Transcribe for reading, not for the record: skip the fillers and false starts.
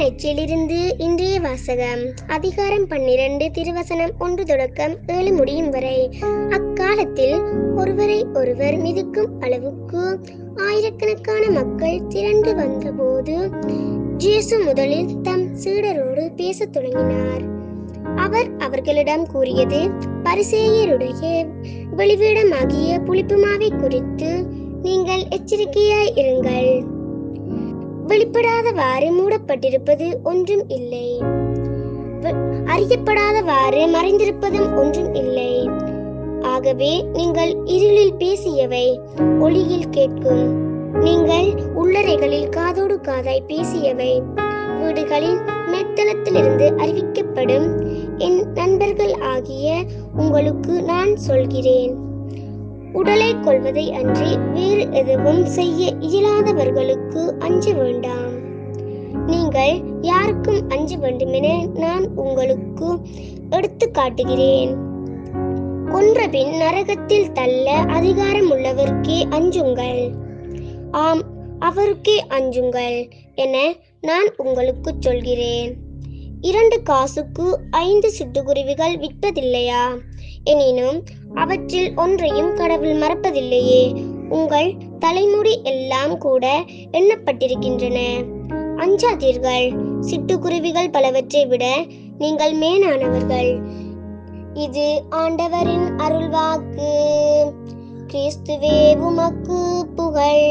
நெற்றிலிருந்து இன்றைய வாசகம். அதிகாரம் 12 திருவசனம் 1 தொடக்கம் 7 முடியும் வரை. அக்காலத்தில் ஒருவரை ஒருவர் மிதிக்கும் அளவுக்கு ஆயிரக்கணக்கான மக்கள் திரண்டு வந்தபோது இயேசு முதலில் தம் சீடரோடு பேசத் தொடங்கினார். அவர் அவர்களிடம் கூறியது, பரிசேயருடைய வெளிவீடமாகிய புளிப்புமாவை குறித்து நீங்கள் எச்சரிக்கையாய் இருங்கள். வெளிப்படாதவாறு மூடப்பட்டிருப்பது ஒன்றும் இல்லை, அறியப்படாதவாறு மறைந்திருப்பதும் ஒன்றும் இல்லை. ஆகவே நீங்கள் இருளில் பேசியவை ஒளியில் கேட்கும், நீங்கள் உள்ளறைகளில் காதோடு காதாய் பேசியவை வீடுகளின் மேத்தளத்திலிருந்து அறிவிக்கப்படும். என் நண்பர்கள் ஆகிய உங்களுக்கு நான் சொல்கிறேன், உடலை கொள்வதை அன்றி வேறு எதுவும் செய்ய இயலாதவர்களுக்கு அஞ்ச வேண்டாம். நீங்கள் யாருக்கும் அஞ்ச வேண்டுமென நான் உங்களுக்கு எடுத்து காட்டுகிறேன். கொன்றபின் நரகத்தில் தள்ள அதிகாரம் உள்ளவருக்கே அஞ்சுங்கள், ஆம் அவருக்கே அஞ்சுங்கள் என நான் உங்களுக்கு சொல்கிறேன். 2 காசுக்கு 5 சிட்டுக்குருவிகள் விற்பதில்லையா? எனினும் அவற்றில் ஒன்றையும் கடவுள் மறப்பதில்லையே. உங்கள் தலைமுடி எல்லாம் கூட எண்ணப்பட்டிருக்கின்றன. அஞ்சாதீர்கள், சிட்டுக்குருவிகள் பலவற்றை விட நீங்கள் மேலானவர்கள். இது ஆண்டவரின் அருள்வாக்கு. கிறிஸ்துவே உமக்கு புகழ்.